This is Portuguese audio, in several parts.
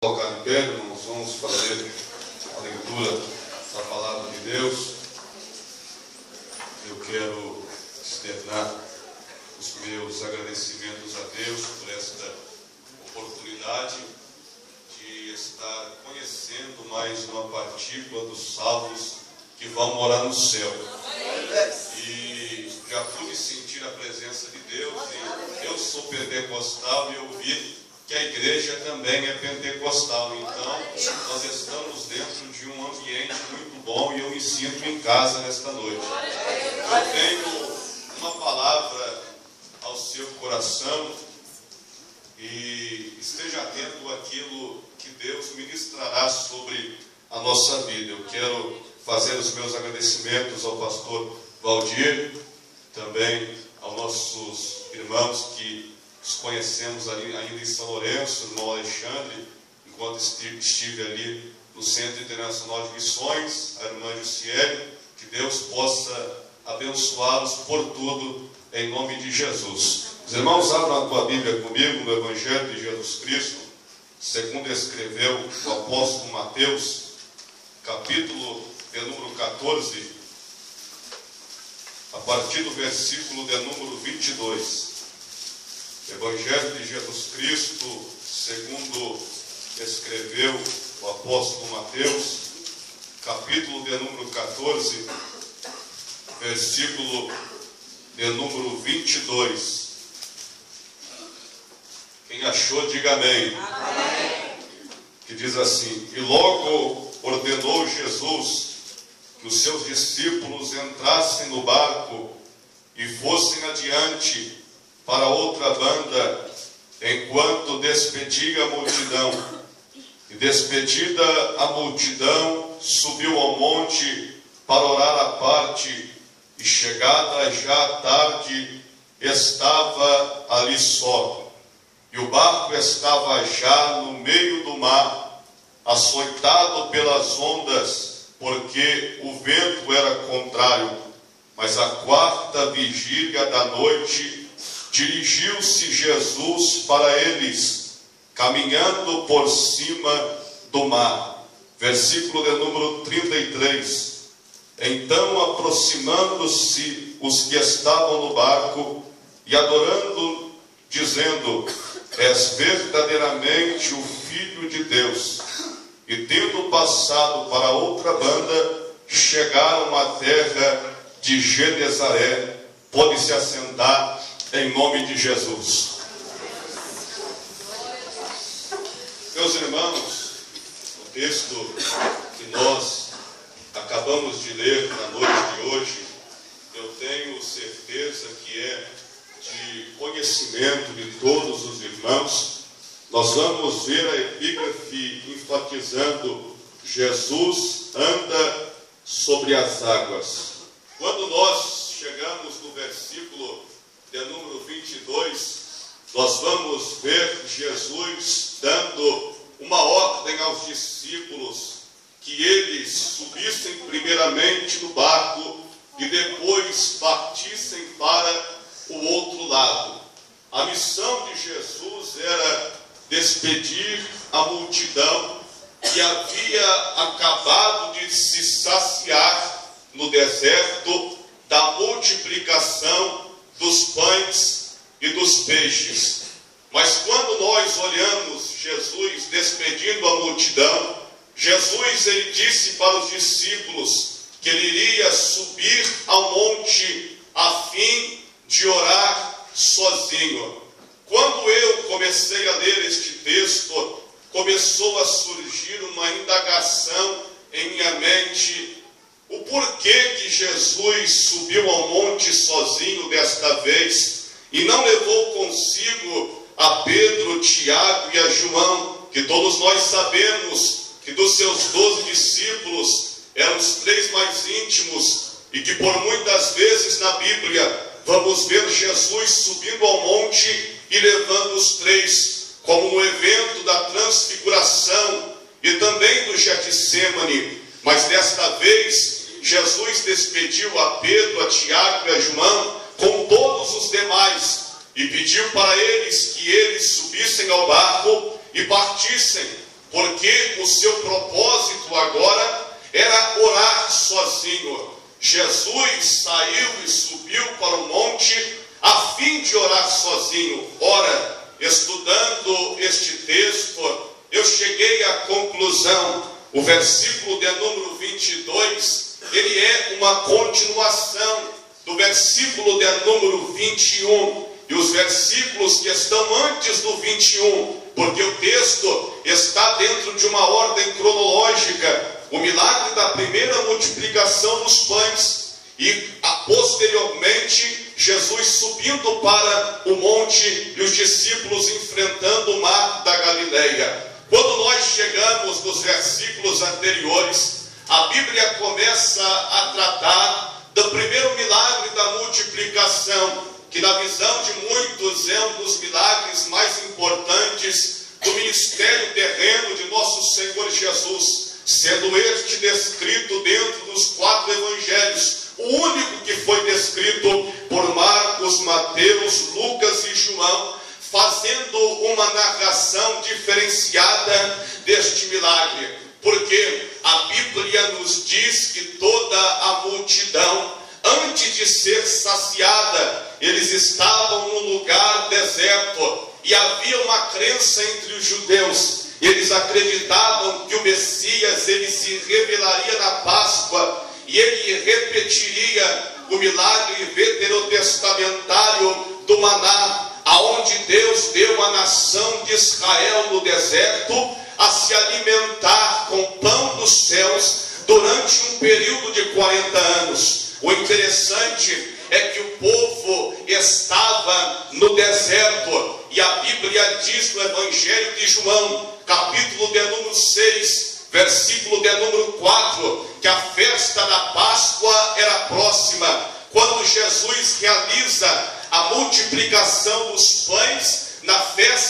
Colocar de pé, irmãos, vamos fazer a leitura da palavra de Deus. Eu quero externar os meus agradecimentos a Deus por esta oportunidade de estar conhecendo mais uma partícula dos salvos que vão morar no céu. E já pude sentir a presença de Deus, e eu sou pentecostal e eu vi que a igreja também é pentecostal. Então, nós estamos dentro de um ambiente muito bom e eu me sinto em casa nesta noite. Eu tenho uma palavra ao seu coração e esteja atento àquilo que Deus ministrará sobre a nossa vida. Eu quero fazer os meus agradecimentos ao pastor Valdir, também aos nossos irmãos que nos conhecemos ali ainda em São Lourenço, o irmão Alexandre, enquanto estive ali no Centro Internacional de Missões, a irmã Jussiele, que Deus possa abençoá-los por tudo, em nome de Jesus. Os irmãos, abram a tua Bíblia comigo no Evangelho de Jesus Cristo, segundo escreveu o apóstolo Mateus, capítulo de número 14, a partir do versículo de número 22. Evangelho de Jesus Cristo, segundo escreveu o apóstolo Mateus, capítulo de número 14, versículo de número 22. Quem achou, diga amém. Amém. Que diz assim: e logo ordenou Jesus que os seus discípulos entrassem no barco e fossem adiante para outra banda, enquanto despedia a multidão. E despedida a multidão, subiu ao monte para orar à parte, e chegada já a tarde, estava ali só. E o barco estava já no meio do mar, açoitado pelas ondas, porque o vento era contrário. Mas à quarta vigília da noite, dirigiu-se Jesus para eles, caminhando por cima do mar. Versículo de número 33. Então, aproximando-se os que estavam no barco, e adorando, dizendo: és verdadeiramente o Filho de Deus. E tendo passado para outra banda, chegaram à terra de Genezaré. Pode se assentar em nome de Jesus. Meus irmãos, o texto que nós acabamos de ler na noite de hoje, eu tenho certeza que é de conhecimento de todos os irmãos. Nós vamos ver a epígrafe enfatizando: Jesus anda sobre as águas. Quando nós chegamos no versículo de número 22, nós vamos ver Jesus dando uma ordem aos discípulos que eles subissem primeiramente no barco e depois partissem para o outro lado. A missão de Jesus era despedir a multidão que havia acabado de se saciar no deserto da multiplicação dos pães e dos peixes. Mas quando nós olhamos Jesus despedindo a multidão, Jesus ele disse para os discípulos que ele iria subir ao monte a fim de orar sozinho. Quando eu comecei a ler este texto, começou a surgir uma indagação em minha mente: o porquê que Jesus subiu ao monte sozinho desta vez e não levou consigo a Pedro, Tiago e a João, que todos nós sabemos que dos seus 12 discípulos eram os 3 mais íntimos, e que por muitas vezes na Bíblia vamos ver Jesus subindo ao monte e levando os 3, como no evento da transfiguração e também do Getsêmani. Mas desta vez Jesus despediu a Pedro, a Tiago e a João com todos os demais e pediu para eles que eles subissem ao barco e partissem porque o seu propósito agora era orar sozinho. Jesus saiu e subiu para o monte a fim de orar sozinho. Ora, estudando este texto, eu cheguei à conclusão, o versículo de número 22, ele é uma continuação do versículo de número 21, e os versículos que estão antes do 21, porque o texto está dentro de uma ordem cronológica, o milagre da primeira multiplicação dos pães, e posteriormente Jesus subindo para o monte e os discípulos enfrentando o mar da Galileia. Quando nós chegamos nos versículos anteriores, a Bíblia começa a tratar do primeiro milagre da multiplicação, que na visão de muitos é um dos milagres mais importantes do ministério terreno de nosso Senhor Jesus, sendo este descrito dentro dos 4 evangelhos, o único que foi descrito por Marcos, Mateus, Lucas e João, fazendo uma narração diferenciada deste milagre, porque a Bíblia nos diz que toda a multidão, antes de ser saciada, eles estavam num lugar deserto, e havia uma crença entre os judeus. Eles acreditavam que o Messias, ele se revelaria na Páscoa, e ele repetiria o milagre veterotestamentário do maná, aonde Deus deu à nação de Israel no deserto a se alimentar com pão dos céus durante um período de 40 anos. O interessante é que o povo estava no deserto, e a Bíblia diz no Evangelho de João, capítulo de número 6, versículo de número 4, que a festa da Páscoa era próxima. Quando Jesus realiza a multiplicação dos pães na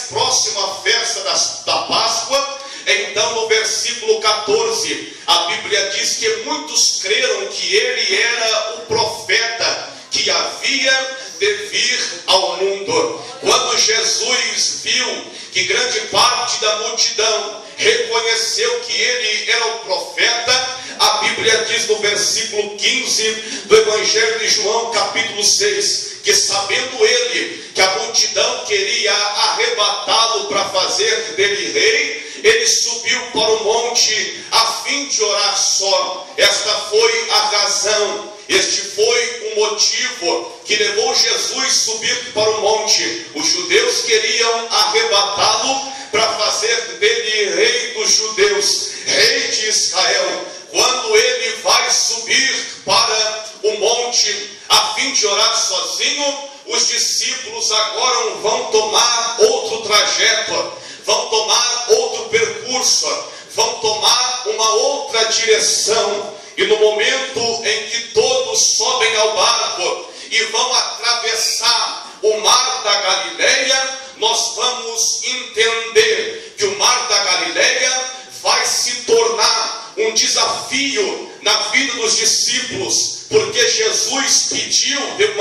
próxima festa da Páscoa, então no versículo 14, a Bíblia diz que muitos creram que ele era o profeta que havia de vir ao mundo. Quando Jesus viu que grande parte da multidão reconheceu que ele era o profeta, a Bíblia diz no versículo 15 do Evangelho de João, capítulo 6, que sabendo ele que a multidão queria arrebatá-lo para fazer dele rei, ele subiu para o monte a fim de orar só. Esta foi a razão, este foi o motivo que levou Jesus a subir para o monte. Os judeus queriam arrebatá-lo para fazer dele rei dos judeus, rei de Israel. Quando ele vai subir para o monte a fim de orar sozinho, os discípulos agora vão tomar outro trajeto, vão tomar outro percurso, vão tomar uma outra direção. E no momento em que todos sobem ao barco e vão atravessar o mar da Galileia, nós vamos entender que o mar da Galileia vai se tornar um desafio na vida dos discípulos, porque Jesus deu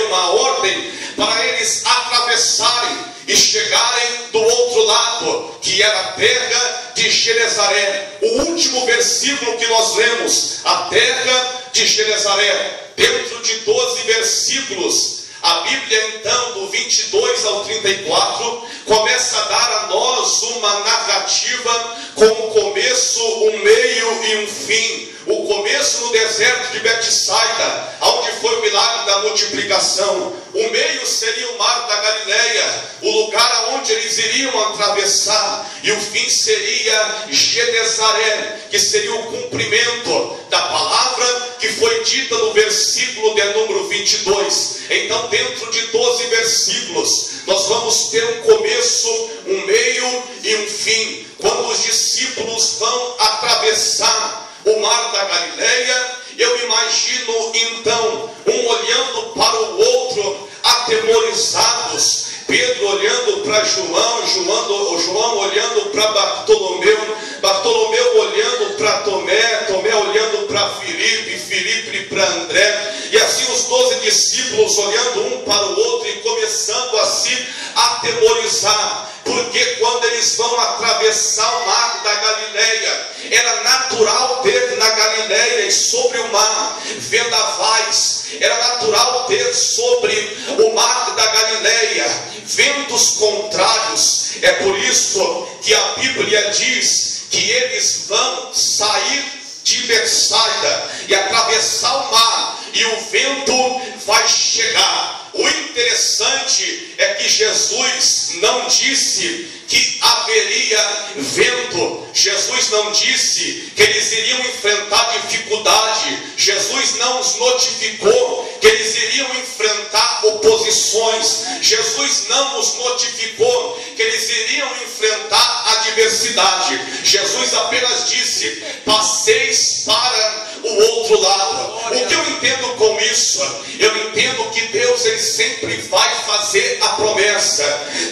uma ordem para eles atravessarem e chegarem do outro lado, que era a terra de Genezaré. O último versículo que nós lemos, a terra de Genezaré, dentro de 12 versículos, a Bíblia então, do 22 ao 34, começa a dar a nós uma narrativa com um começo, um meio e um fim. O começo no deserto de Betsaida, onde foi o milagre da multiplicação. O meio seria o mar da Galileia, o lugar onde eles iriam atravessar. E o fim seria Genezaré, que seria o cumprimento da palavra que foi dita no versículo de número 22. Então, dentro de 12 versículos, nós vamos ter um começo, um meio e um fim. Quando os discípulos vão atravessar o mar da Galileia, eu imagino então um olhando para o outro, atemorizados. Pedro olhando para João olhando para Bartolomeu, Bartolomeu olhando para Tomé, Tomé olhando para Filipe, Filipe para André, e assim os 12 discípulos discípulos olhando um para o outro e começando a se atemorizar, porque quando eles vão atravessar o mar da Galileia, era natural ter na Galileia e sobre o mar vendavais, era natural ter sobre o mar da Galileia ventos contrários. É por isso que a Bíblia diz que eles vão sair de Betsaida e atravessar o mar, e o vento vai chegar. O interessante é que Jesus não disse que haveria vento, Jesus não disse que eles iriam enfrentar dificuldade, Jesus não os notificou que eles iriam enfrentar oposições, Jesus não os notificou que eles iriam enfrentar adversidade. Jesus apenas disse: passeis para o outro lado. O que eu entendo com isso? Eu entendo que Deus, ele sempre vai fazer a promessa,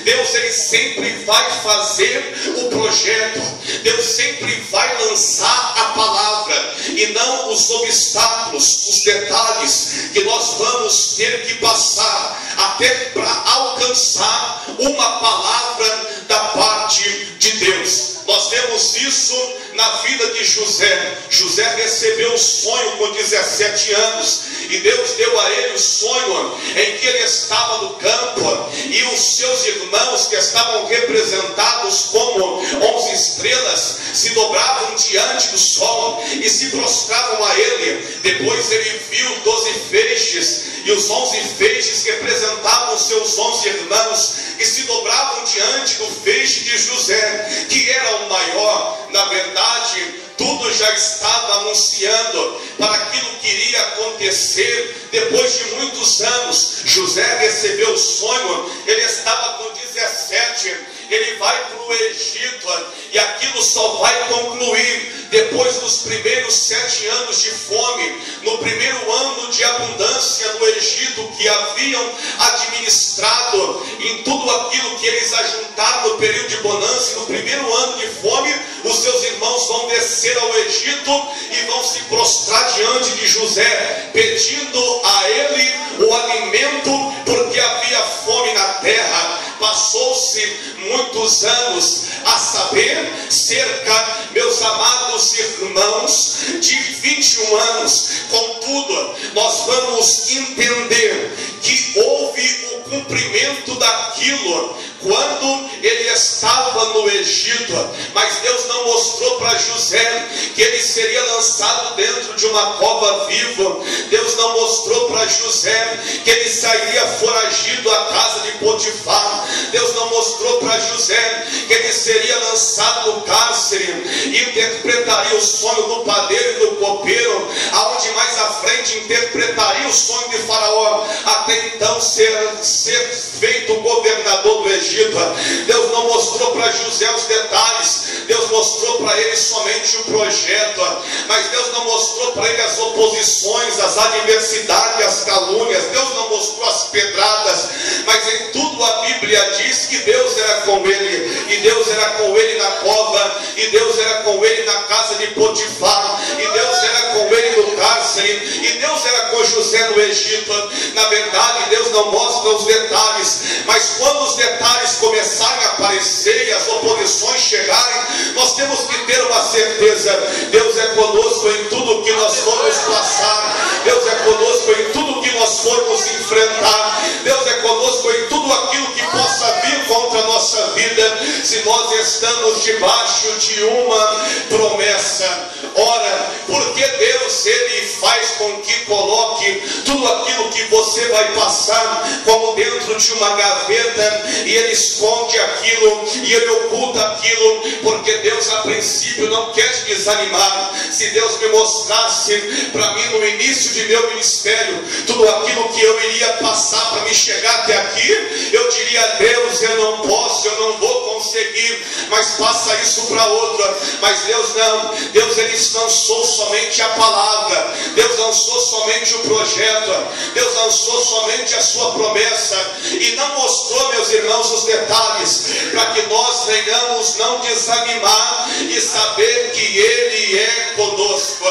Deus, ele sempre vai fazer o projeto, Deus sempre vai lançar a palavra, e não os obstáculos, os detalhes que nós vamos ter que passar até para alcançar uma palavra da parte de Deus. Nós vemos isso na vida de José. José recebeu um sonho com 17 anos, e Deus deu a ele o sonho em que ele estava no campo, e os seus irmãos, que estavam representados como 11 estrelas, se dobravam diante do sol e se prostravam a ele. Depois ele viu 12 feixes, e os 11 feixes representavam seus 11 irmãos, que se dobravam diante do feixe de José, que era o maior. Na verdade, tudo já estava anunciando para aquilo que iria acontecer depois de muitos anos. José recebeu o sonho, ele estava com 17, ele vai para o Egito, e aquilo só vai concluir depois dos primeiros 7 anos de fome, no primeiro ano de abundância no Egito, que haviam administrado em tudo aquilo que eles ajuntaram no período de bonança. E no primeiro ano de fome, os seus irmãos vão descer ao Egito e vão se prostrar diante de José, pedindo a ele o alimento, porque havia fome na terra. Passou-se muitos anos, a saber, cerca, meus amados irmãos, de 21 anos. Contudo, nós vamos entender que houve o cumprimento daquilo quando ele estava no Egito, mas Deus não mostrou para José que ele seria lançado dentro de uma cova vivo. Deus não mostrou para José que ele sairia foragido à casa de Potifar. Deus não mostrou para José que ele seria lançado no cárcere e interpretaria o sonho do padeiro e do copeiro, aonde mais à frente interpretaria o sonho de Faraó, até então ser feito governador do Egito. Deus não mostrou para José os detalhes, Deus mostrou para ele somente o projeto, mas Deus não mostrou para ele as oposições, as adversidades, as calúnias. Deus não mostrou as pedradas, mas em tudo a Bíblia diz que Deus era com ele, e Deus era com ele na cova, e Deus era com ele na casa de Potifar, e Deus era com ele no cárcere, e Deus era com José no Egito. Na verdade, Deus não mostra os detalhes, mas quando os detalhes começarem a aparecer e as oposições chegarem, nós temos que ter uma certeza: Deus é conosco em tudo que nós formos passar, Deus é conosco em tudo que nós formos enfrentar, Deus é conosco em tudo aquilo que possa vir contra a nossa vida, se nós estamos debaixo de uma promessa. Ora, porque Deus, ele faz com que coloque tudo aquilo que você vai passar como dentro de uma gaveta, e ele esconde aquilo, e ele oculta aquilo, porque Deus a princípio não quer te desanimar. Se Deus me mostrasse para mim no início de meu ministério tudo aquilo que eu iria passar para me chegar até aqui, eu diria: Deus, eu não posso, eu não vou conseguir, mas passa isso para outra. Mas Deus não, Deus, ele lançou somente a palavra, Deus lançou somente o projeto, Deus lançou somente a sua promessa, e não mostrou, meus irmãos, os detalhes, para que nós venhamos não desanimar e saber que ele é conosco.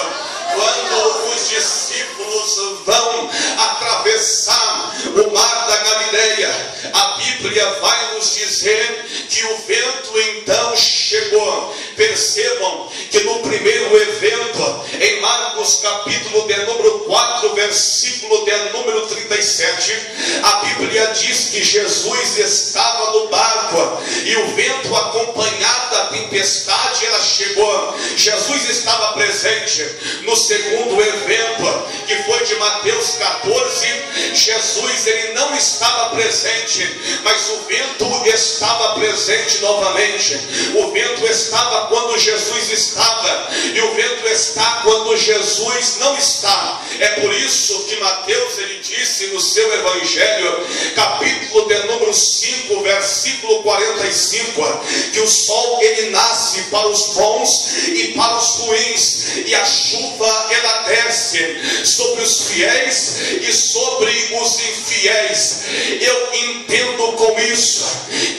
Quando os discípulos vão atravessar Bíblia vai nos dizer que o vento então chegou. Percebam que no primeiro evento, em Marcos capítulo de número 4, versículo de número 37, a Bíblia diz que Jesus estava no barco e o vento, acompanhado da tempestade, ela chegou. Jesus estava presente. No segundo evento, que foi de Mateus 14, Jesus ele não estava presente, mas o vento estava presente novamente. O vento estava quando Jesus estava, e o vento está quando Jesus não está. É por isso que Mateus ele disse no seu evangelho, capítulo de número 5, versículo 45, que o sol ele nasce para os bons e para os ruins, e a chuva ela desce sobre os fiéis e sobre os infiéis. Eu entendo com isso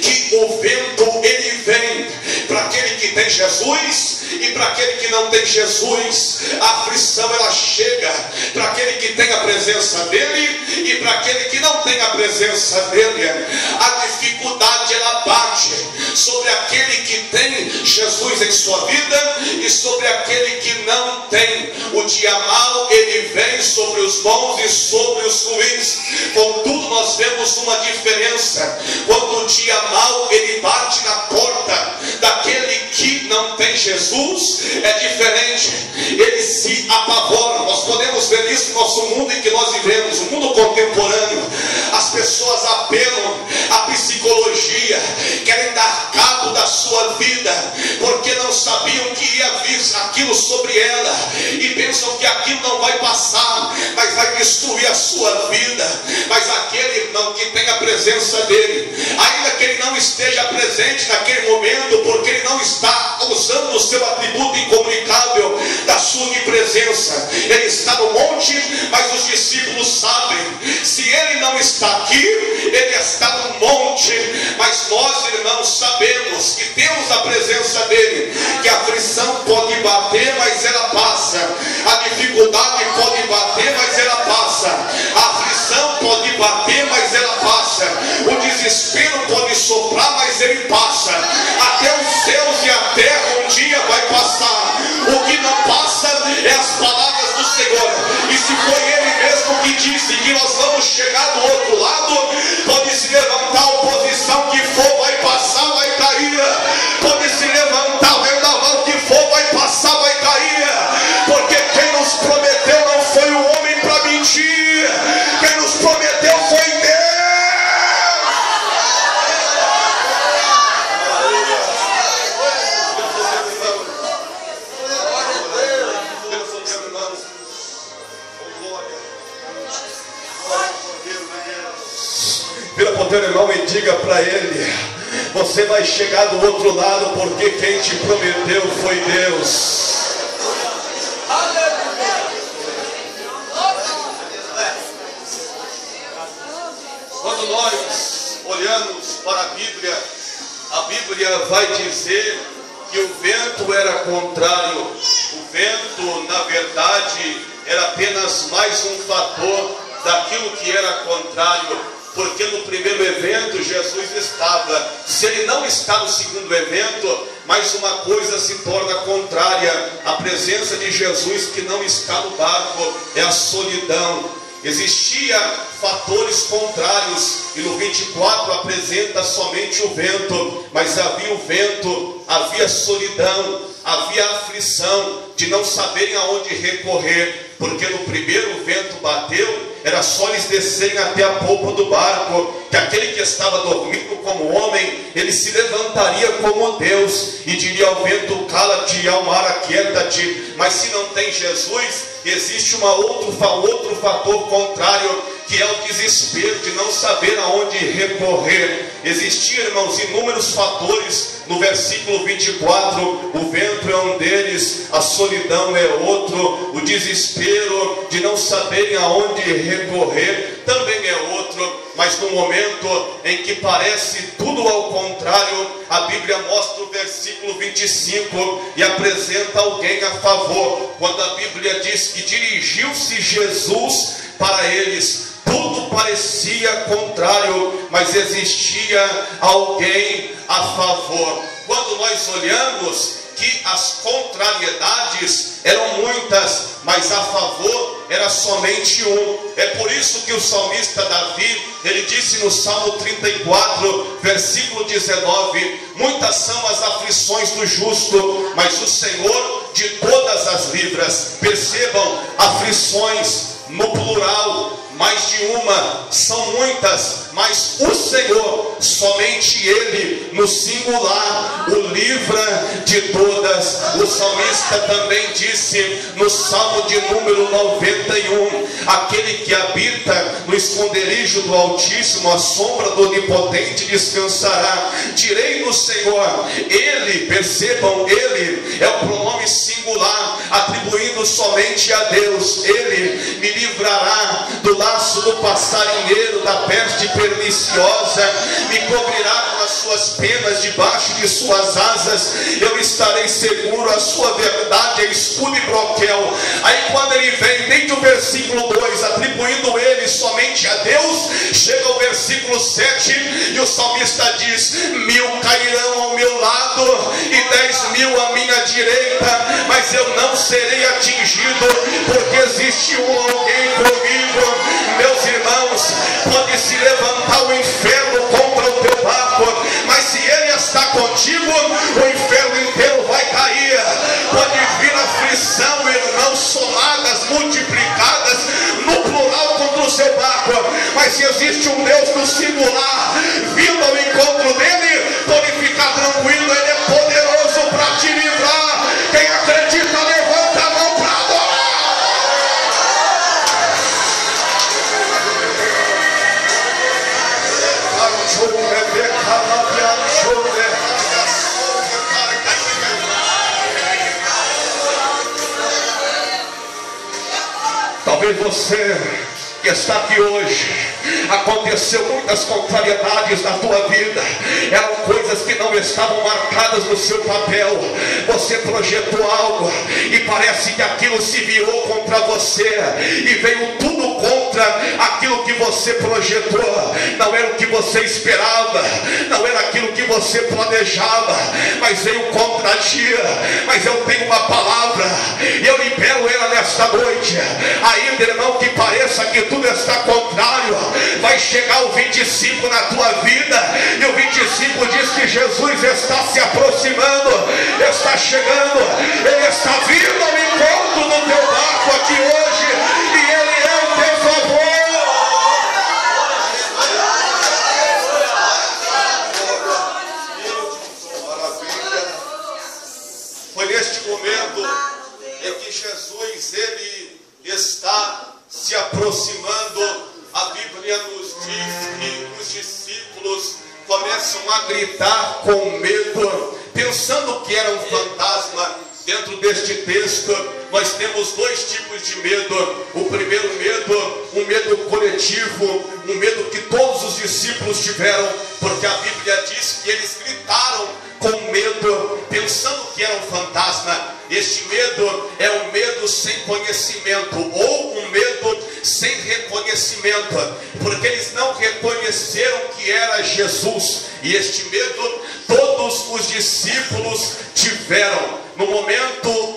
que o vento ele vem para aquele que tem Jesus e para aquele que não tem Jesus. A aflição ela chega para aquele que tem a presença dele e para aquele que não tem a presença dele. A dificuldade ela bate sobre aquele que tem Jesus em sua vida e sobre aquele que não tem. O dia mau ele vem sobre os bons e sobre os ruins. Contudo, nós vemos uma diferença. Quando o dia mau ele bate na porta daquele que não tem Jesus, é diferente. Ele se apavora. Nós podemos ver isso no nosso mundo em que nós vivemos, o mundo contemporâneo. As pessoas apelam à psicologia, querem dar cabo da sua vida, porque não sabiam que ia vir aquilo sobre ela, e pensam que aquilo não vai passar, mas vai destruir a sua vida. Mas aquele irmão que tem a presença dele, ainda que ele não esteja presente naquele momento, porque ele não está usando o seu atributo incomunicável da sua onipresença, ele está no monte, mas os discípulos sabem, se ele não está aqui, ele está no monte. Mas nós, irmãos, sabemos que temos a presença dele, que a aflição pode bater, mas ela passa. A dificuldade pode bater, mas ela passa. A aflição pode bater, mas ela passa. O desespero pode soprar, mas ele passa. Até os céus e a terra um dia vai passar. O que não passa é as palavras do Senhor. E se foi ele mesmo que disse que nós vamos chegar do outro lado, pode se levantar a oposição que for, vai passar, vai cair. Pode se levantar o vendaval que for, vai passar, vai cair. Porque quem nos prometeu não foi o homem para mentir. Quem nos prometeu foi Deus. Vira para o teu irmão e diga para ele: você vai chegar do outro lado, porque quem te prometeu foi Deus. Quando nós olhamos para a Bíblia vai dizer que o vento era contrário. O vento, na verdade, era apenas mais um fator daquilo que era contrário. Porque no primeiro evento Jesus estava. Se ele não está no segundo evento, mais uma coisa se torna contrária. A presença de Jesus que não está no barco é a solidão. Existia fatores contrários, e no 24 apresenta somente o vento, mas havia o vento, havia solidão, havia aflição de não saberem aonde recorrer, porque no primeiro o vento bateu, era só eles descerem até a polpa do barco, que aquele que estava dormindo como homem, ele se levantaria como Deus, e diria ao vento: cala-te, e ao mar aquieta-te. Mas se não tem Jesus, existe outro fator contrário, que é o desespero de não saber aonde recorrer. Existiam, irmãos, inúmeros fatores. No versículo 24, o vento é um deles, a solidão é outro, o desespero de não saberem aonde recorrer também é outro. Mas no momento em que parece tudo ao contrário, a Bíblia mostra o versículo 25 e apresenta alguém a favor, quando a Bíblia diz que dirigiu-se Jesus para eles. Tudo parecia contrário, mas existia alguém a favor. Quando nós olhamos que as contrariedades eram muitas, mas a favor era somente um. É por isso que o salmista Davi, ele disse no Salmo 34, versículo 19: muitas são as aflições do justo, mas o Senhor de todas as livras. Percebam, aflições no plural, mais de uma, são muitas, mas o Senhor, somente Ele, no singular, o livra de todas. O salmista também disse no Salmo de número 91: aquele que habita no esconderijo do Altíssimo, a sombra do Onipotente descansará. Direi no Senhor. Ele, percebam, Ele é o pronome singular, atribuindo somente a Deus. Ele me livrará do laço do passarinheiro, da peste perniciosa, me cobrirá com as suas penas, debaixo de suas asas eu estarei seguro. A sua verdade é escudo e broquel. Aí quando ele vem desde o versículo 2, atribuindo ele somente a Deus, chega ao versículo 7 e o salmista diz: 1000 cairão ao meu lado e 10.000 à minha direita, mas eu não serei atingido, porque existe alguém comigo. Meus irmãos, pode se levantar o inferno contra o teu barco, mas se ele está contigo, o inferno inteiro vai cair. Pode vir aflição, irmãos, somadas, multiplicadas, no plural contra o seu barco, mas se existe um Deus no singular, vindo ao encontro dele, pode ficar tranquilo, ele é poderoso para te livrar. Quem acredita, levanta a mão para adorar. Talvez você que está aqui hoje, aconteceu muitas contrariedades na tua vida, eram coisas que não estavam marcadas no seu papel. Você projetou algo e parece que aquilo se virou contra você, e veio tudo contra aquilo que você projetou. Não era o que você esperava, não era aquilo que você planejava, mas veio contra ti. Mas eu tenho uma palavra e eu libero ela nesta noite. Ainda, irmão, que pareça que tudo está contrário, vai chegar o 25 na tua vida, e o 25 diz que Jesus está se aproximando, está chegando, ele está vindo ao encontro do teu barco aqui hoje, e ele é o teu favor. Foi neste momento em que Jesus, ele está se aproximando. A Bíblia nos diz que os discípulos começam a gritar com medo, pensando que era um fantasma. Dentro deste texto nós temos dois tipos de medo. O primeiro medo, um medo coletivo, um medo que todos os discípulos tiveram, porque a Bíblia diz que eles gritaram com medo, pensando que era um fantasma. Este medo é um medo sem conhecimento, ou um medo sem reconhecimento, porque eles não reconheceram que era Jesus. E este medo todos os discípulos tiveram. No momento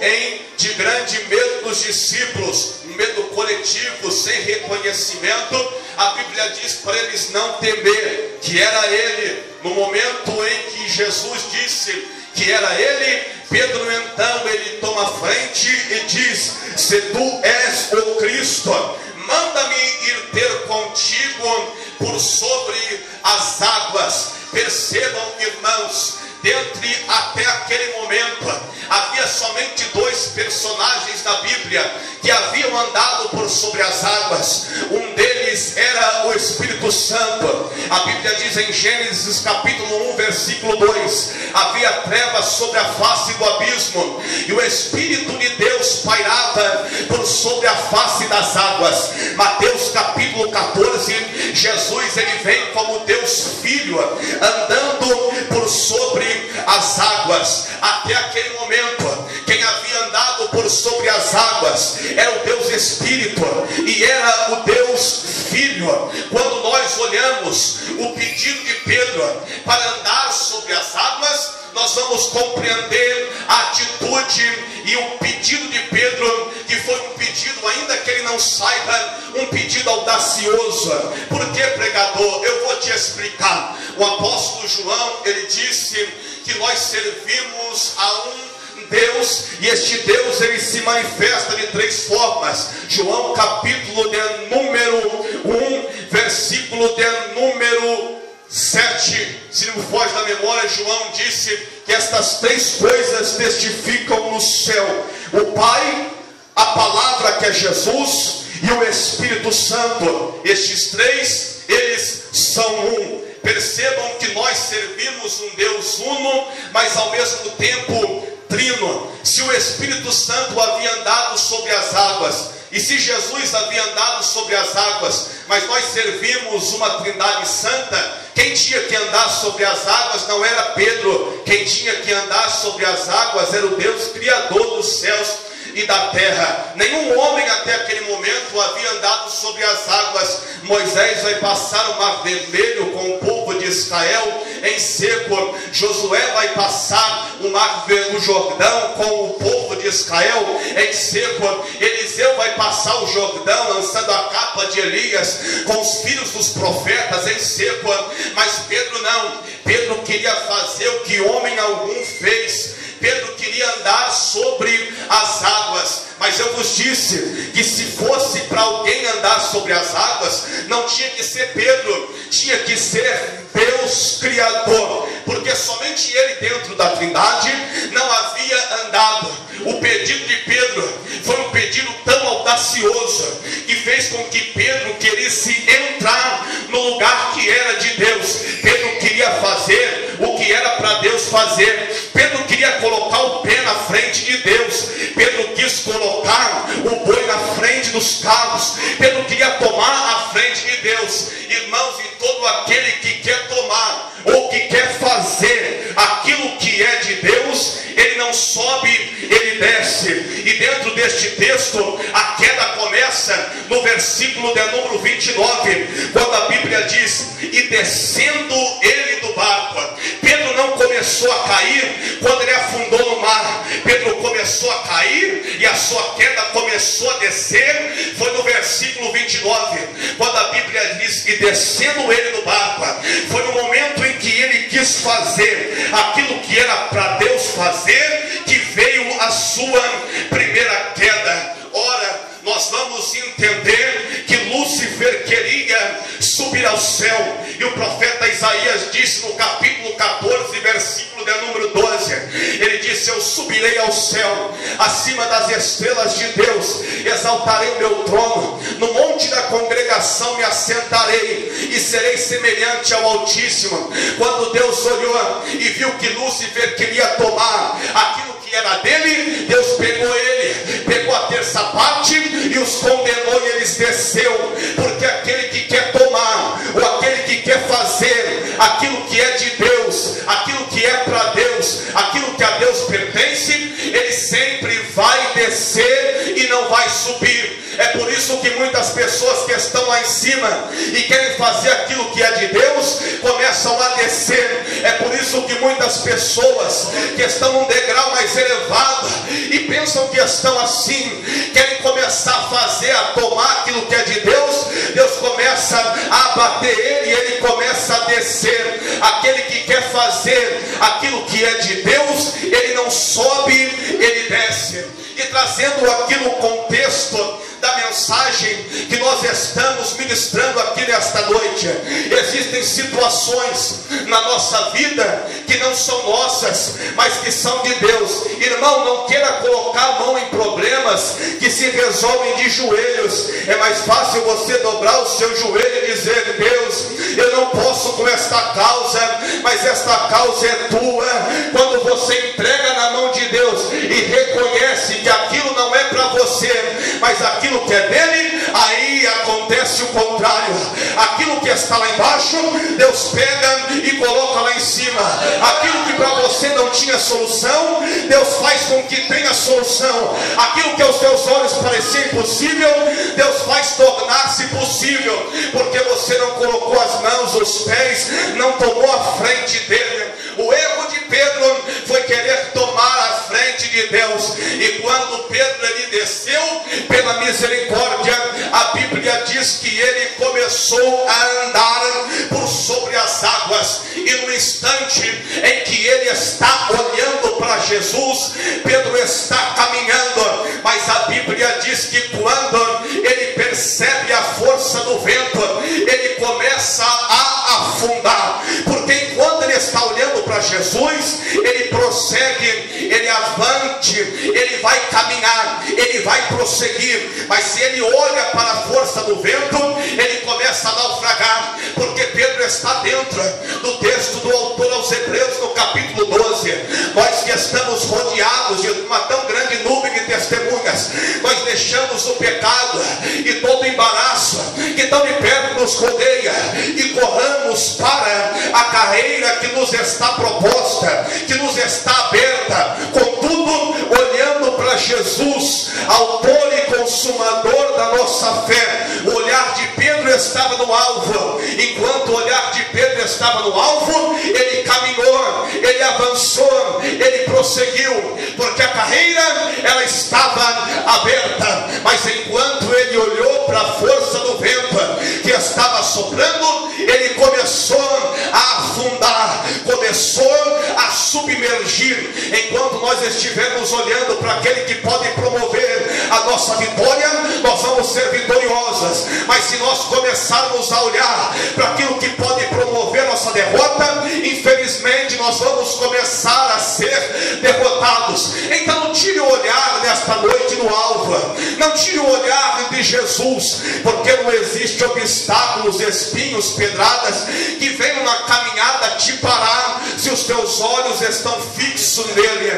de grande medo dos discípulos, um medo coletivo, sem reconhecimento, a Bíblia diz para eles não temer, que era ele. No momento em que Jesus disse que era ele, Pedro então ele toma a frente e diz: se tu és o Cristo, manda-me ir ter contigo por sobre as águas. Percebam, irmãos, dentre até aquele momento havia somente dois personagens da Bíblia que haviam andado por sobre as águas. Um deles era o Espírito Santo. A Bíblia diz em Gênesis capítulo 1 versículo 2: havia trevas sobre a face do abismo, e o Espírito de Deus pairava por sobre a face das águas. Mateus capítulo 14, Jesus ele vem como Deus Filho, andando por sobre as águas. Até aquele momento, quem havia andado por sobre as águas era o Deus Espírito, e era o Deus Filho. Senhor, quando nós olhamos o pedido de Pedro para andar sobre as águas, nós vamos compreender a atitude e o pedido de Pedro, que foi um pedido, ainda que ele não saiba, um pedido audacioso. Por que, pregador? Eu vou te explicar. O apóstolo João, ele disse que nós servimos a um Deus, e este Deus ele se manifesta de três formas. João capítulo de número 1, versículo de número 7, se não me foge da memória, João disse que estas três coisas testificam no céu: o Pai, a palavra que é Jesus e o Espírito Santo. Estes três, eles são um. Percebam que nós servimos um Deus uno, mas ao mesmo tempo trino. Se o Espírito Santo havia andado sobre as águas, e se Jesus havia andado sobre as águas, mas nós servimos uma Trindade Santa, quem tinha que andar sobre as águas não era Pedro, quem tinha que andar sobre as águas era o Deus Criador dos céus e da terra. Nenhum homem até aquele momento havia andado sobre as águas. Moisés vai passar o Mar Vermelho com o povo de Israel em seco. Josué vai passar o Jordão com o povo de Israel em seco. Eliseu vai passar o Jordão lançando a capa de Elias com os filhos dos profetas em seco. Mas Pedro não. Pedro queria fazer o que homem algum fez. Pedro queria andar sobre as águas. Mas eu vos disse que se fosse para alguém andar sobre as águas, não tinha que ser Pedro, tinha que ser Deus Criador, porque somente ele dentro da Trindade não havia andado. O pedido de Pedro foi um pedido tão audacioso que fez com que Pedro quisesse entrar no lugar que era de Deus. Pedro queria fazer o que era para Deus fazer. Pedro queria colocar o pé na frente de Deus. Pedro quis colocar o boi na frente dos carros. Pedro queria tomar a frente de Deus. Irmãos, e todo aquele que quer tomar ou que quer fazer aquilo que é de Deus, ele não sobe, ele desce. E dentro deste texto, a queda começa no versículo de número 29, quando a Bíblia diz: e descendo ele do barco. Pedro não começou a cair quando ele afundou no mar. Pedro começou a cair e a sua queda começou a descer. Foi no versículo 29, quando a Bíblia diz: e descendo ele do barco. Foi no momento em que ele quis fazer aquilo que era para Deus fazer, que veio a sua primeira queda. Ora, nós vamos entender que Lúcifer queria subir ao céu, e o profeta Isaías disse no capítulo 14, versículo de número 12, ele disse: eu subirei ao céu, acima das estrelas de Deus, exaltarei o meu trono, no monte da congregação me assentarei, e serei semelhante ao Altíssimo. Quando Deus olhou e viu que Lúcifer queria tomar aquilo que era dele, Deus pegou ele, pegou a terça parte e os condenou, e eles desceu. Porque aquele que quer tomar, ou aquele que quer fazer aquilo que é de Deus, aquilo que é para Deus, aquilo que a Deus pertence, ele sempre vai descer e não vai subir. É por isso que muitas pessoas que estão lá em cima e querem fazer aquilo que é de Deus, começam a descer. É por isso que muitas pessoas que estão num degrau mais elevado e pensam que estão assim, querem começar a fazer, a tomar aquilo que é de Deus, Deus começa a abater ele e ele começa a descer. Aquele que quer fazer aquilo que é de Deus, ele não sobe, ele desce. E trazendo aqui no contexto da mensagem que nós estamos ministrando aqui nesta noite, existem situações na nossa vida que não são nossas, mas que são de Deus. Irmão, não queira colocar a mão em problemas que se resolvem de joelhos. É mais fácil você dobrar o seu joelho e dizer: Deus, eu não posso com esta causa, mas esta causa é tua. Quando você entrega na mão de Deus e reconhece que aquilo não é para você, mas aquilo que é dele, aí acontece o contrário. Aquilo que está lá embaixo, Deus pega e coloca lá em cima. Aquilo que para você não tinha solução, Deus faz com que tenha solução solução. Aquilo que aos teus olhos parecia impossível, Deus faz tornar-se possível, porque você não colocou as mãos, os pés, não tomou a frente dele. O erro de Pedro foi querer tomar a frente de Deus, e quando Pedro ele desceu pela misericórdia, a Bíblia diz que ele começou a andar por sobre as águas, e no instante em que ele está olhando para Jesus, Pedro está caminhando, mas a Bíblia diz que quando ele percebe a força do vento, ele começa a afundar, porque enquanto ele está olhando para Jesus, ele prossegue, ele avante, ele vai caminhar, ele vai prosseguir, mas se ele olha para a força do vento, ele começa a naufragar, porque Pedro está dentro do texto do autor aos Hebreus, no capítulo 12, nós que estamos rodeados de uma tão grande nuvem de testemunhas, nós deixamos o pecado e todo o embaraço que tão de perto nos rodeia, e corramos para a carreira que nos está proposta, que nos está aberta, contudo, olhando para Jesus, autor e consumador da nossa fé. O olhar de Pedro estava no alvo, enquanto o olhar de Pedro estava no alvo, ele caminhou, ele avançou, ele prosseguiu, porque a carreira ela estava aberta, mas enquanto ele olhou para a força do vento que estava soprando, ele começou a afundar, começou a submergir. Enquanto nós estivermos olhando para aquele que pode promover a nossa vitória, nós vamos ser vitoriosas, mas se nós começarmos a olhar para aquilo que pode promover nossa derrota, infelizmente nós vamos começar a ser derrotados. Então não tire o olhar nesta noite no alvo, não tire o olhar de Jesus, porque não existe obstáculos, espinhos, pedradas que venham na caminhada te parar, se os teus olhos estão fixos nele.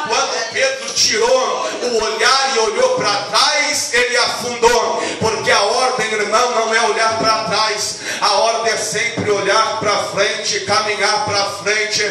Quando Pedro tirou o olhar e olhou para trás, ele afundou, porque a ordem, irmão, não é olhar para trás, a ordem é sempre olhar para frente, caminhar para frente.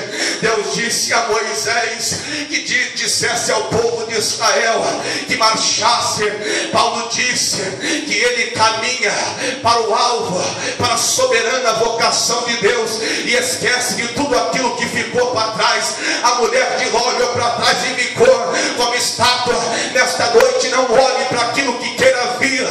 Deus disse a Moisés que dissesse ao povo de Israel que marchasse. Paulo disse que ele caminha para o alvo, para a soberana vocação de Deus, e esquece de tudo aquilo que ficou para trás. A mulher de Ló olhou para trás e ficou como estátua. Nesta noite não olhe para aquilo que queira vir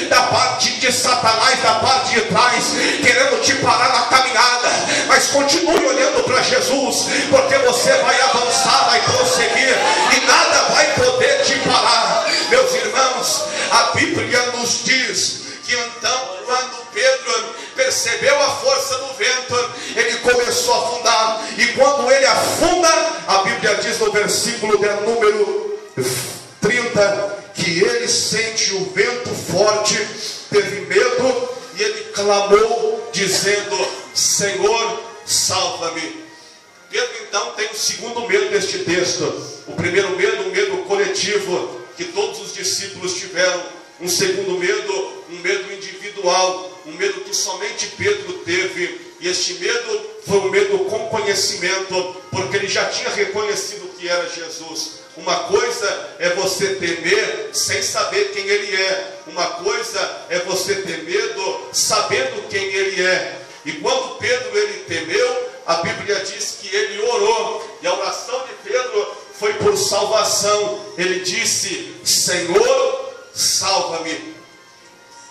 da parte de Satanás, da parte de trás, querendo te parar na caminhada, mas continue olhando para Jesus, porque você vai avançar, vai prosseguir, e nada vai poder te parar. Meus irmãos, a Bíblia nos diz que então, quando Pedro percebeu a força do vento, ele começou a afundar, e quando ele afunda, a Bíblia diz no versículo de número 30, que ele sente o vento forte, teve medo, e ele clamou, dizendo: Senhor, salva-me. Pedro então tem o segundo medo deste texto. O primeiro medo, um medo coletivo, que todos os discípulos tiveram. Um segundo medo, um medo individual, um medo que somente Pedro teve. E este medo foi um medo com conhecimento, porque ele já tinha reconhecido que era Jesus. Uma coisa é você temer sem saber quem ele é, uma coisa é você ter medo sabendo quem ele é. E quando Pedro ele temeu, a Bíblia diz que ele orou, e a oração de Pedro foi por salvação. Ele disse: Senhor, salva-me.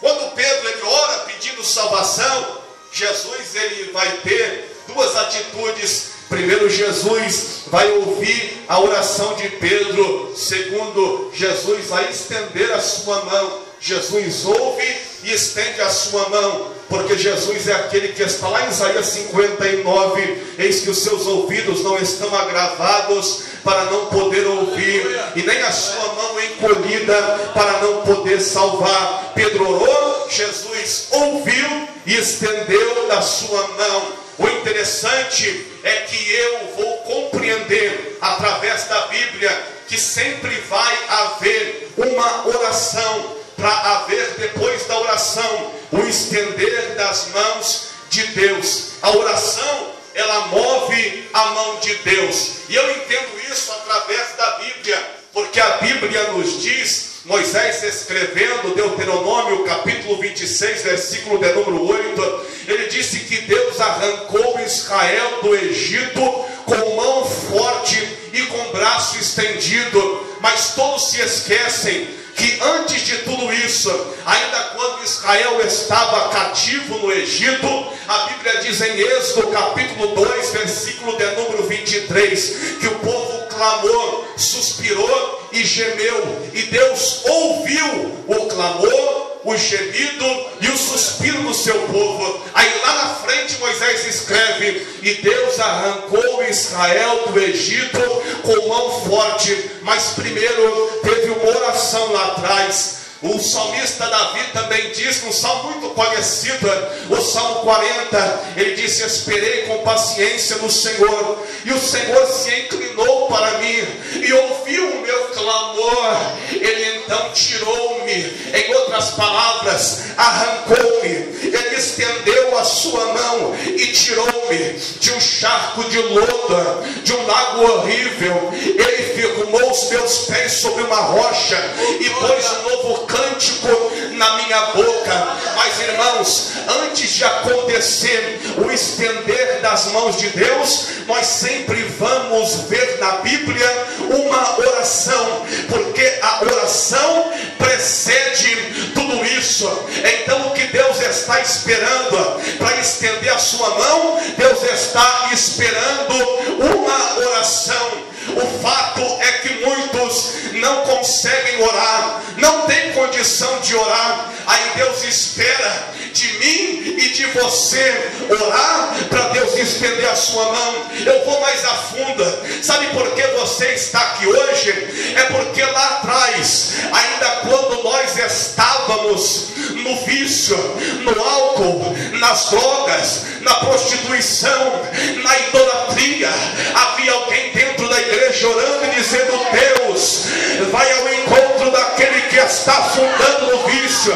Quando Pedro ele ora pedindo salvação, Jesus ele vai ter duas atitudes. Primeiro, Jesus vai ouvir a oração de Pedro. Segundo, Jesus vai estender a sua mão. Jesus ouve e estende a sua mão, porque Jesus é aquele que está lá em Isaías 59, eis que os seus ouvidos não estão agravados para não poder ouvir, e nem a sua mão encolhida para não poder salvar. Pedro orou, Jesus ouviu e estendeu a sua mão. O interessante é que eu vou compreender através da Bíblia que sempre vai haver uma oração, para haver depois da oração o estender das mãos de Deus. A oração, ela move a mão de Deus, e eu entendo isso através da Bíblia, Porque a Bíblia nos diz, Moisés escrevendo Deuteronômio capítulo 26, versículo de número 8, ele disse que Deus arrancou Israel do Egito com mão forte e com braço estendido. Mas todos se esquecem que antes de tudo isso, ainda quando Israel estava cativo no Egito, a Bíblia diz em Êxodo capítulo 2, versículo de número 23, que o povo clamou, suspirou e gemeu, e Deus ouviu o clamor, o gemido e o suspiro do seu povo. Aí lá na frente Moisés escreve: e Deus arrancou Israel do Egito com mão forte. Mas primeiro teve uma oração lá atrás. O salmista Davi também diz, num salmo muito conhecido, o Salmo 40, ele disse: esperei com paciência no Senhor, e o Senhor se inclinou para mim, e ouviu o meu clamor, ele então tirou-me, em outras palavras, arrancou-me, ele estendeu a sua mão e tirou-me de um charco de lodo, de um lago horrível, ele firmou os meus pés sobre uma rocha, e pôs um novo cântico na minha boca. Mas irmãos, antes de acontecer o estender das mãos de Deus, nós sempre vamos ver na Bíblia uma oração, porque a oração precede tudo isso. Então o que Deus está esperando para estender a sua mão? Deus está esperando uma oração. O fato é que muitos não conseguem orar, não tem condição de orar. Aí Deus espera de mim e de você orar para Deus estender a sua mão. Eu vou mais a fundo. Sabe por que você está aqui hoje? É porque lá atrás, ainda quando nós estávamos no vício, no álcool, nas drogas, na prostituição, na idolatria, havia alguém dentro da igreja orando e dizendo: Deus, vai ao encontro daquele que está afundando no vício,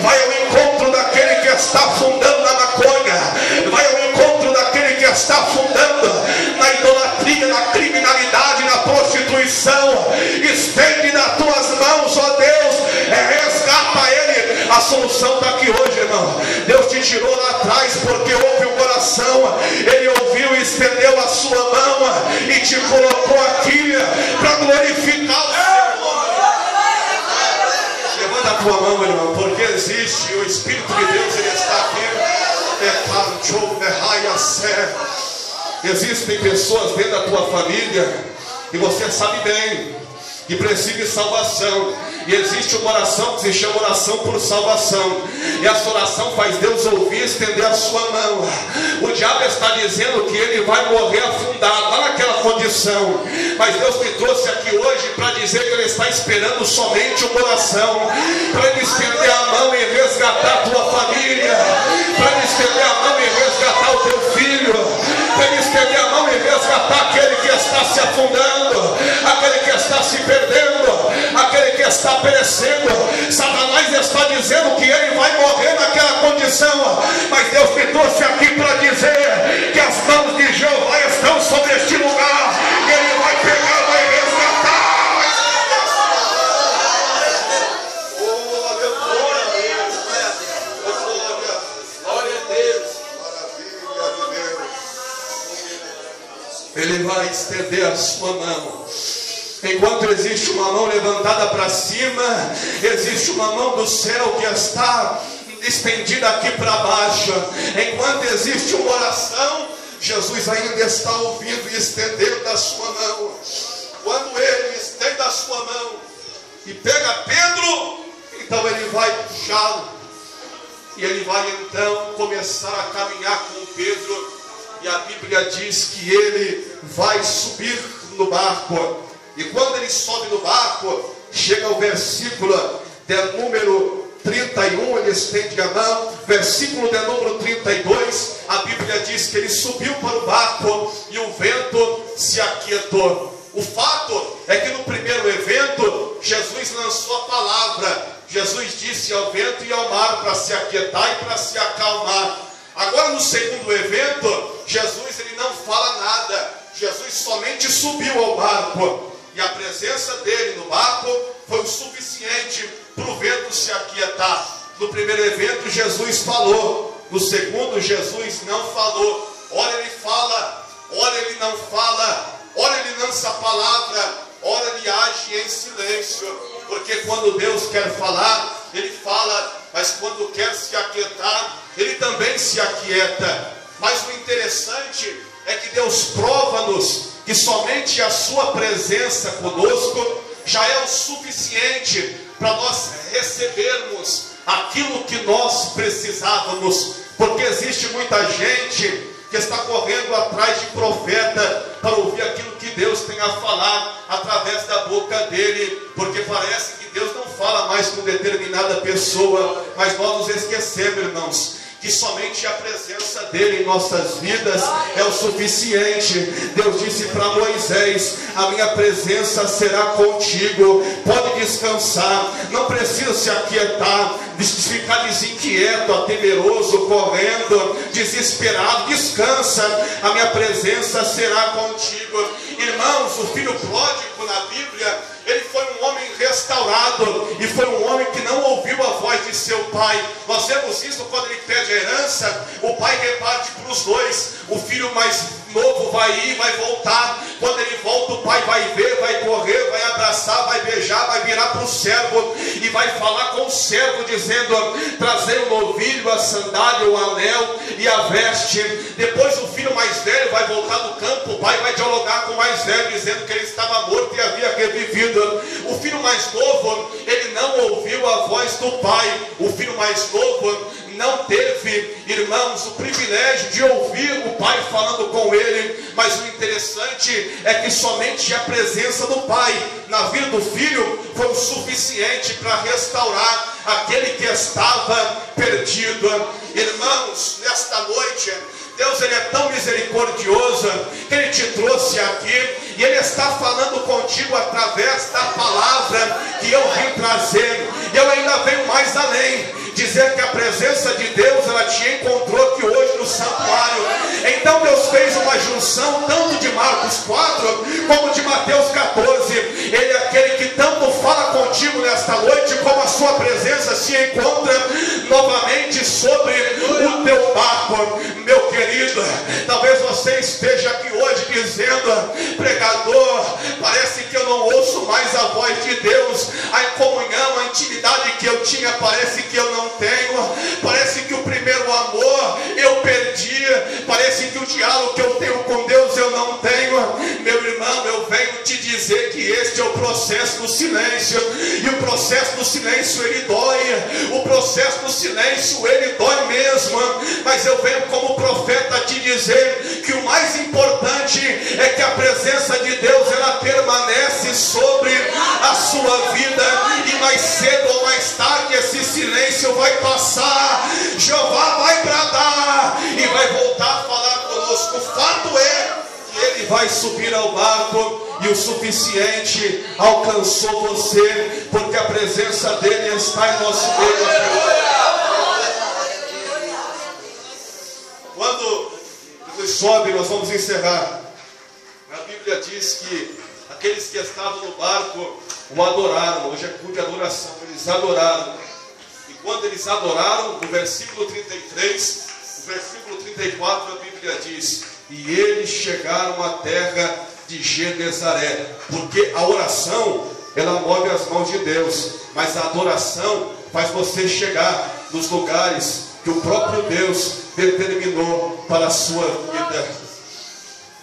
vai ao encontro daquele que está afundando na maconha, vai ao encontro daquele que está afundando na idolatria, na criminalidade, na prostituição. Estende nas tuas mãos, ó Deus, resgata ele. A solução está aqui hoje, irmão. Deus te tirou lá atrás porque houve uma oração, ele ouviu e estendeu a sua mão e te colocou aqui para glorificar o seu nome. Levanta a tua mão, irmão, porque existe o Espírito de Deus, ele está aqui. Existem pessoas dentro da tua família e você sabe bem que precisa de salvação. E existe uma oração que se chama oração por salvação. E essa oração faz Deus ouvir e estender a sua mão. O diabo está dizendo que ele vai morrer afundado lá naquela condição. Mas Deus me trouxe aqui hoje para dizer que ele está esperando somente uma oração, para ele estender a mão e resgatar a tua família, para ele estender a mão e resgatar o teu filho, para ele estender a mão e resgatar aquele que está se afundando, aquele que está se perdendo, aquele que está perecendo. Satanás está dizendo que ele vai morrer naquela condição, mas Deus me trouxe aqui para dizer que as mãos de Jeová estão sobre este lugar, e ele vai pegar, vai resgatar. Ele vai estender a sua mão. Enquanto existe uma mão levantada para cima, existe uma mão do céu que está estendida aqui para baixo. Enquanto existe uma oração, Jesus ainda está ouvindo e estendendo a sua mão. Quando ele estende a sua mão e pega Pedro, então ele vai puxá-lo. E ele vai então começar a caminhar com Pedro. E a Bíblia diz que ele vai subir no barco. E quando ele sobe no barco, chega ao versículo de número 31, ele estende a mão. Versículo de número 32, a Bíblia diz que ele subiu para o barco e o vento se aquietou. O fato é que no primeiro evento, Jesus lançou a palavra. Jesus disse ao vento e ao mar para se aquietar e para se acalmar. Agora no segundo evento, Jesus ele não fala nada. Jesus somente subiu ao barco. E a presença dele no barco foi o suficiente para o vento se aquietar. No primeiro evento Jesus falou, no segundo Jesus não falou. Ora ele fala, ora ele não fala, ora ele lança a palavra, ora ele age em silêncio. Porque quando Deus quer falar, ele fala, mas quando quer se aquietar, ele também se aquieta. Mas o interessante é que Deus prova-nos que somente a sua presença conosco já é o suficiente para nós recebermos aquilo que nós precisávamos. Porque existe muita gente que está correndo atrás de profeta para ouvir aquilo que Deus tem a falar através da boca dele, porque parece que Deus não fala mais com determinada pessoa, mas nós nos esquecemos, irmãos, que somente a presença dele em nossas vidas é o suficiente. Deus disse para Moisés: a minha presença será contigo, pode descansar, não precisa se aquietar, ficar desinquieto, temeroso, correndo, desesperado. Descansa, a minha presença será contigo. Irmãos, o filho pródigo na Bíblia, ele foi um homem restaurado, e foi um homem que não ouviu a voz de seu pai. Nós vemos isso quando ele pede a herança, o pai reparte para os dois. O filho mais novo vai ir, vai voltar. Quando ele volta, o pai vai ver, vai correr, vai abraçar, vai beijar, vai virar para o servo e vai falar com o servo, dizendo: trazer o novilho, a sandália, o anel e a veste. Depois o filho mais velho vai voltar do campo, o pai vai dialogar com o mais velho, dizendo que ele estava morto e havia revivido. O filho mais novo, ele não ouviu a voz do pai. O filho mais novo não teve, irmãos, o privilégio de ouvir o pai falando com ele. Mas o interessante é que somente a presença do pai na vida do filho foi o suficiente para restaurar aquele que estava perdido. Irmãos, nesta noite, Deus, ele é tão misericordioso que ele te trouxe aqui e ele está falando contigo através da palavra que eu vim trazer. E eu ainda venho mais além, dizer que a presença de Deus, ela te encontrou aqui hoje no santuário. Então Deus fez uma junção tanto de Marcos 4 como de Mateus 14. Ele é aquele que tanto fala contigo nesta noite, como a sua presença se encontra novamente sobre o teu barco. Meu querido, talvez você esteja aqui hoje dizendo: pregador, parece que eu não ouço mais a voz de Deus. A comunhão, a intimidade que eu tinha, parece que eu não tenho. Parece que o primeiro amor eu perdi. Parece que o diálogo que eu tenho com Deus eu não tenho. Meu irmão, eu venho te dizer que este é o processo do silêncio. E o processo do silêncio, ele dói. O processo do silêncio, ele dói mesmo. Mas eu venho como profeta te dizer que o mais importante é que a presença de Deus, ela permanece sobre a sua vida. E mais cedo ou mais tarde esse silêncio vai passar. Jeová vai bradar e vai voltar a falar conosco. O fato é que ele vai subir ao barco e o suficiente alcançou você, porque a presença dele está em nosso meio. Quando Jesus sobe, nós vamos encerrar. A Bíblia diz que aqueles que estavam no barco o adoraram. Hoje é culto de adoração. Eles adoraram. E quando eles adoraram, no versículo 33, no versículo 34, a Bíblia diz: e eles chegaram à terra de Genezaré. Porque a oração, ela move as mãos de Deus, mas a adoração faz você chegar nos lugares que o próprio Deus determinou para a sua vida.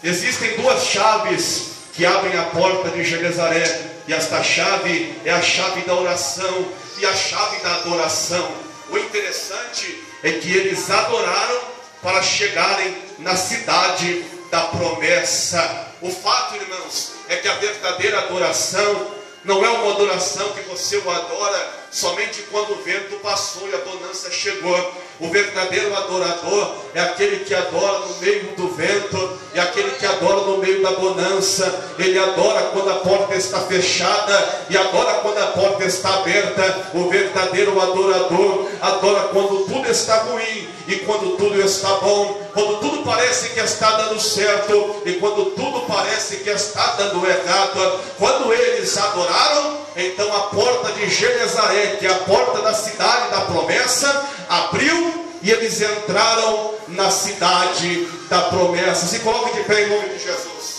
Existem duas chaves que abrem a porta de Genezaré, e esta chave é a chave da oração e a chave da adoração. O interessante é que eles adoraram para chegarem na cidade da promessa. O fato, irmãos, é que a verdadeira adoração não é uma adoração que você o adora somente quando o vento passou e a bonança chegou. O verdadeiro adorador é aquele que adora no meio do vento, é aquele que adora no meio da bonança. Ele adora quando a porta está fechada e adora quando a porta está aberta. O verdadeiro adorador adora quando tudo está ruim e quando tudo está bom, quando tudo parece que está dando certo e quando tudo parece que está dando errado. Quando eles adoraram, então a porta de Genezaré, que é a porta da cidade da promessa, abriu e eles entraram na cidade da promessa. Se coloque de pé em nome de Jesus.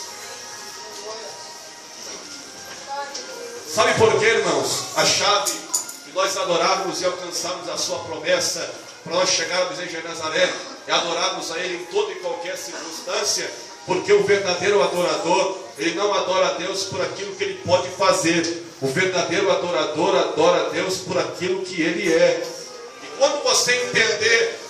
Sabe por quê, irmãos? A chave de nós adorarmos e alcançarmos a sua promessa, para nós chegarmos em Genezaré, é adorarmos a Ele em toda e qualquer circunstância, porque o verdadeiro adorador, ele não adora a Deus por aquilo que ele pode fazer. O verdadeiro adorador adora a Deus por aquilo que Ele é. E quando você entender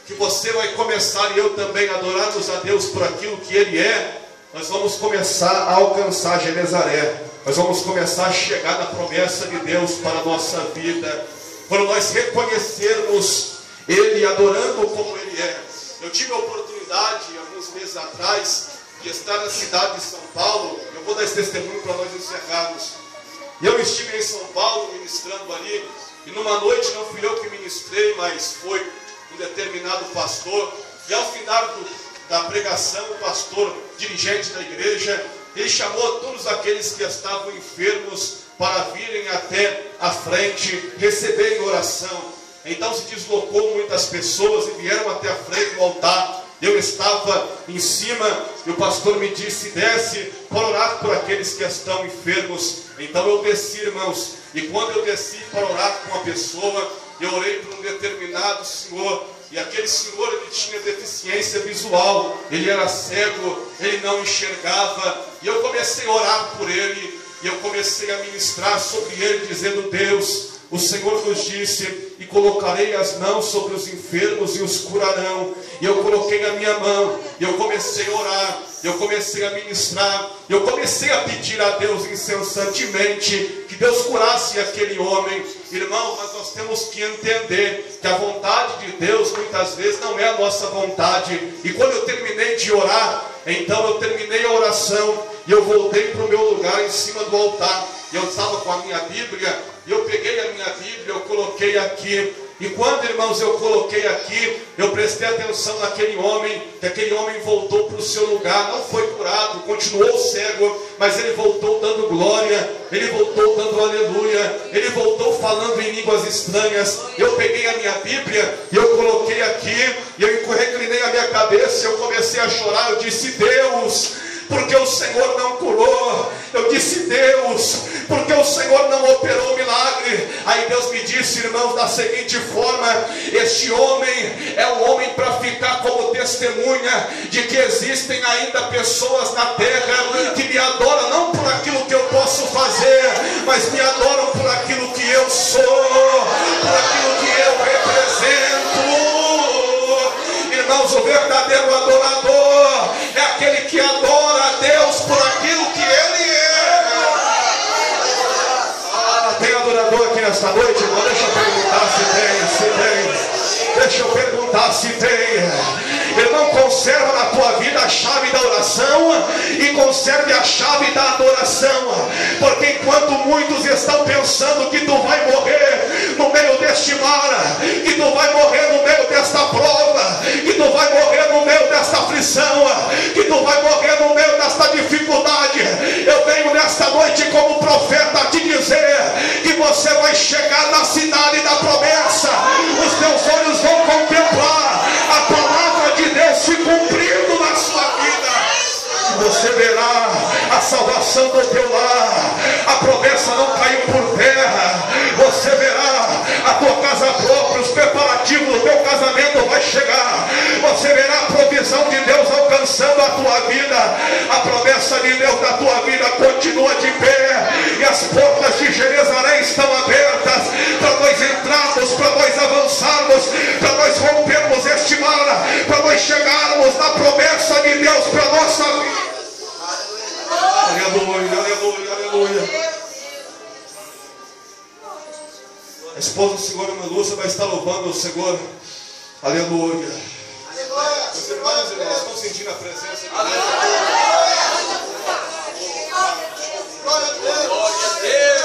que você vai começar, e eu também, adorarmos a Deus por aquilo que Ele é, nós vamos começar a alcançar Genezaré. Nós vamos começar a chegar na promessa de Deus para a nossa vida. Quando nós reconhecermos Ele, adorando como Ele é. Eu tive a oportunidade, alguns meses atrás, de estar na cidade de São Paulo. Eu vou dar esse testemunho para nós encerrarmos. E eu estive em São Paulo ministrando ali, e numa noite não fui eu que ministrei, mas foi um determinado pastor. E ao final da pregação, o pastor, dirigente da igreja, ele chamou todos aqueles que estavam enfermos para virem até a frente, receberem oração. Então se deslocou muitas pessoas e vieram até a frente do altar. Eu estava em cima e o pastor me disse: desce para orar por aqueles que estão enfermos. Então eu desci, irmãos, e quando eu desci para orar com uma pessoa, eu orei por um determinado senhor, e aquele senhor, ele tinha deficiência visual, ele era cego, ele não enxergava, e eu comecei a orar por ele, e eu comecei a ministrar sobre ele, dizendo: Deus, o Senhor nos disse: e colocarei as mãos sobre os enfermos e os curarão. E eu coloquei a minha mão, e eu comecei a orar, eu comecei a ministrar, eu comecei a pedir a Deus incessantemente que Deus curasse aquele homem. Irmão, mas nós temos que entender que a vontade de Deus muitas vezes não é a nossa vontade. E quando eu terminei de orar, então eu terminei a oração e eu voltei para o meu lugar em cima do altar. Eu estava com a minha Bíblia, e eu peguei a minha Bíblia, eu coloquei aqui. E quando, irmãos, eu coloquei aqui, eu prestei atenção naquele homem, que aquele homem voltou para o seu lugar, não foi curado, continuou cego, mas ele voltou dando glória, ele voltou dando aleluia, ele voltou falando em línguas estranhas. Eu peguei a minha Bíblia e eu coloquei aqui, e eu reclinei a minha cabeça, e eu comecei a chorar. Eu disse: Deus, porque o Senhor não curou. Eu disse: Deus, porque o Senhor não operou o milagre. Aí Deus me disse, irmãos, da seguinte forma: este homem é um homem para ficar como testemunha de que existem ainda pessoas na terra que me adoram não por aquilo que eu posso fazer, mas me adoram por aquilo que eu sou, por aquilo que eu represento. Irmãos, o verdadeiro adorador é aquele que adora a Deus por aquilo que Ele é. Tem adorador aqui nesta noite, irmão? Deixa eu perguntar se tem. Deixa eu perguntar se tem. Irmão, conserva na tua vida a chave da oração e conserve a chave da adoração. Porque enquanto muitos estão pensando que tu vai morrer no meio deste mar, que tu vai morrer no meio desta prova, que tu vai morrer no meio desta aflição, que tu vai morrer no meio desta dificuldade, eu venho nesta noite como profeta te dizer que você vai chegar na cidade da promessa. Os teus olhos vão contemplar a palavra de Deus se cumprindo na sua vida. Você verá a salvação do teu lar. A promessa não caiu por terra. Você verá a tua casa própria, os preparativos do teu casamento vai chegar. Você verá a provisão de Deus alcançando a tua vida. A promessa de Deus da tua vida continua de pé, e as portas de Genezaré estão abertas para nós entrarmos, para nós avançarmos, para nós rompermos este mar, para nós chegarmos na promessa de Deus para a nossa vida. Aleluia, aleluia, aleluia. A esposa do Senhor, Ana Lúcia, vai estar louvando o Senhor. Aleluia. Os irmãos estão sentindo a presença de Deus. Glória a Deus. Glória a Deus.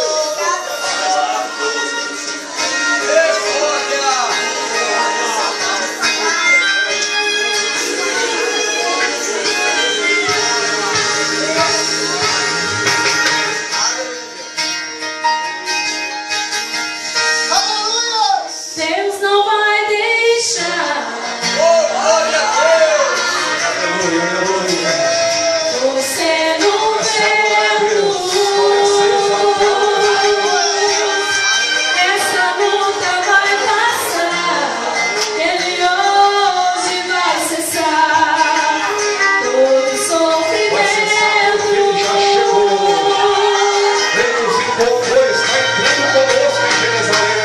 Deus não vai deixar. Glória a Deus. Aleluia, aleluia. Você não vê. Essa luta vai passar. Ele hoje vai cessar todo sofrimento. Vai cessar porque Ele já chegou. Ele nos encontrou, está entrando conosco em Jerusalém.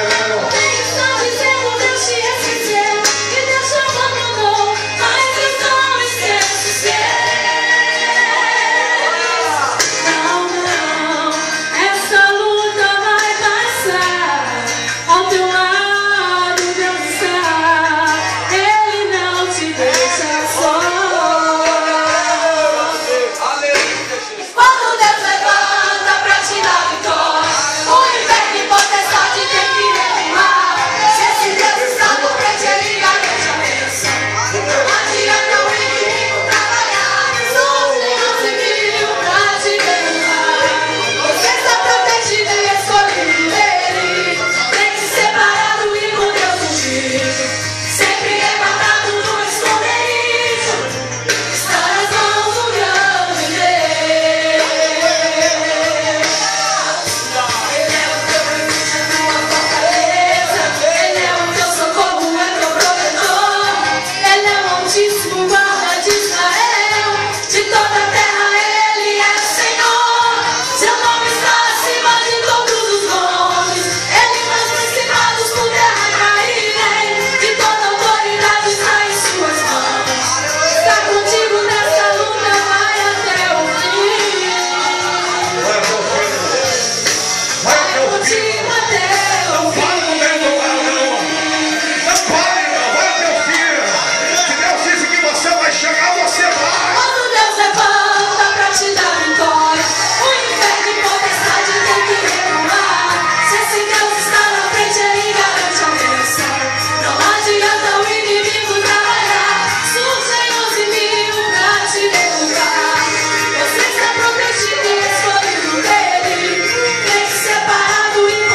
Separado e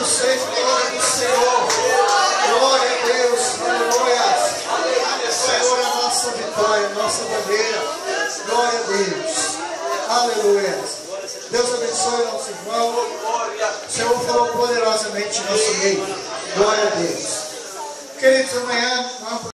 do seis, glória do Senhor. Glória a Deus, aleluia. Senhor, a nossa vitória, a nossa bandeira. Glória a Deus, aleluia. Deus abençoe nosso irmão. O Senhor falou poderosamente em nosso meio. Glória a Deus. Queridos, amanhã